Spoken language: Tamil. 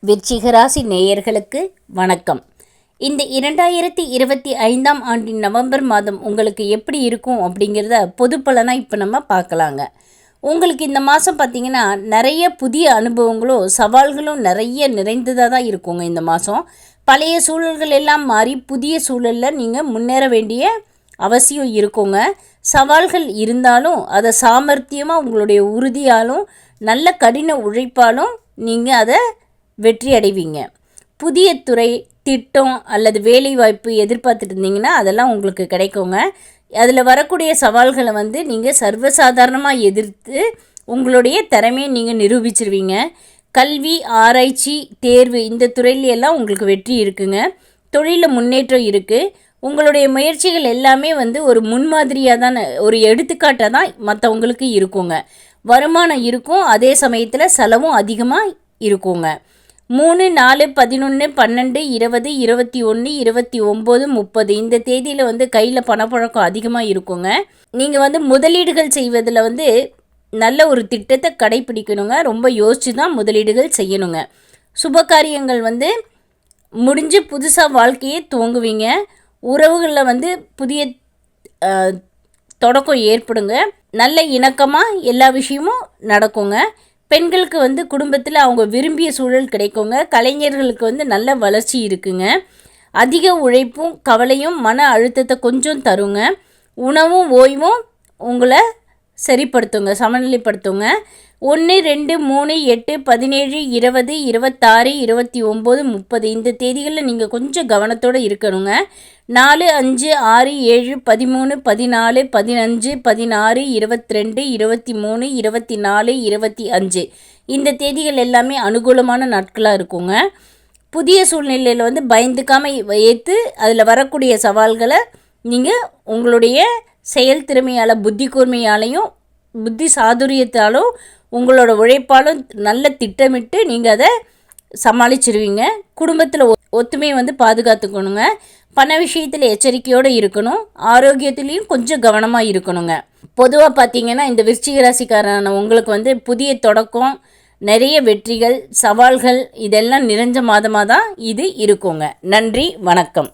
விருச்சிக ராசி நேயர்களுக்கு வணக்கம். இந்த 2025ஆம் ஆண்டின் நவம்பர் மாதம் உங்களுக்கு எப்படி இருக்கும் அப்படிங்கிறத பொது பலனாக இப்போ நம்ம பார்க்கலாங்க. உங்களுக்கு இந்த மாதம் பார்த்திங்கன்னா நிறைய புதிய அனுபவங்களும் சவால்களும் நிறைய நிறைந்ததாக தான் இருக்குங்க. இந்த மாதம் பழைய சூழல்கள் எல்லாம் மாறி புதிய சூழலில் நீங்கள் முன்னேற வேண்டிய அவசியம் இருக்குங்க. சவால்கள் இருந்தாலும் அதை சாமர்த்தியமாக உங்களுடைய உறுதியாலும் நல்ல கடின உழைப்பாலும் நீங்கள் அதை வெற்றி அடைவீங்க. புதிய துறை, திட்டம் அல்லது வேலைவாய்ப்பு எதிர்பார்த்துட்டு இருந்தீங்கன்னா அதெல்லாம் உங்களுக்கு கிடைக்குங்க. அதில் வரக்கூடிய சவால்களை நீங்கள் சர்வசாதாரணமாக எதிர்த்து உங்களுடைய திறமையை நீங்கள் நிரூபிச்சிருவீங்க. கல்வி, ஆராய்ச்சி, தேர்வு இந்த துறையிலெல்லாம் உங்களுக்கு வெற்றி இருக்குங்க. தொழிலில் முன்னேற்றம் இருக்குது. உங்களுடைய முயற்சிகள் எல்லாமே ஒரு முன்மாதிரியாக தான், ஒரு எடுத்துக்காட்டாக தான் மற்றவங்களுக்கு இருக்குங்க. வருமானம் இருக்கும், அதே சமயத்தில் செலவும் அதிகமாக இருக்குங்க. 3, 4, 11, 12, 20, 21, 29, 30 இந்த தேதியில் கையில் பணப்பழக்கம் அதிகமாக இருக்குங்க. நீங்கள் முதலீடுகள் செய்வதில் நல்ல ஒரு திட்டத்தை கடைப்பிடிக்கணுங்க. ரொம்ப யோசித்து தான் முதலீடுகள் செய்யணுங்க. சுபகாரியங்கள் முடிஞ்சு புதுசாக வாழ்க்கையை துவங்குவீங்க. உறவுகளில் புதிய தொடக்கம் ஏற்படுங்க. நல்ல இணக்கமாக எல்லா விஷயமும் நடக்குங்க. பெண்களுக்கு குடும்பத்தில் அவங்க விரும்பிய சூழல் கிடைக்குங்க. கலைஞர்களுக்கு நல்ல வளர்ச்சி இருக்குங்க. அதிக உழைப்பும் கவலையும் மன அழுத்தத்தை கொஞ்சம் தருங்க. உணவும் ஓய்வும் உங்களை சரிப்படுத்துங்க, சமநிலைப்படுத்துங்க. 1, 2, 3, 8, 17, 20, 26, 29, 30 இந்த தேதிகளில் நீங்கள் கொஞ்சம் கவனத்தோடு இருக்கணுங்க. 4, 5, 6, 7, 13, 14, 15, 16, 22, 23, 24, 25 இந்த தேதிகள் எல்லாமே அனுகூலமான நாட்களாக இருக்குங்க. புதிய சூழ்நிலையில் பயந்துக்காமல் ஏற்று அதில் வரக்கூடிய சவால்களை நீங்கள் உங்களுடைய செயல் திறமையால், புத்தி கூர்மையாலையும் புத்தி சாதுரியத்தாலும் உங்களோட உழைப்பாலும் நல்ல திட்டமிட்டு நீங்கள் அதை சமாளிச்சிருவீங்க. குடும்பத்தில் ஒத்துமையை பாதுகாத்துக்கணுங்க. பண விஷயத்தில் எச்சரிக்கையோடு இருக்கணும். ஆரோக்கியத்துலேயும் கொஞ்சம் கவனமாக இருக்கணுங்க. பொதுவாக பார்த்திங்கன்னா இந்த விருச்சிக ராசிக்காரன உங்களுக்கு புதிய தொடக்கம், நிறைய வெற்றிகள், சவால்கள் இதெல்லாம் நிறைஞ்ச மாதமாக தான் இது இருக்குங்க. நன்றி, வணக்கம்.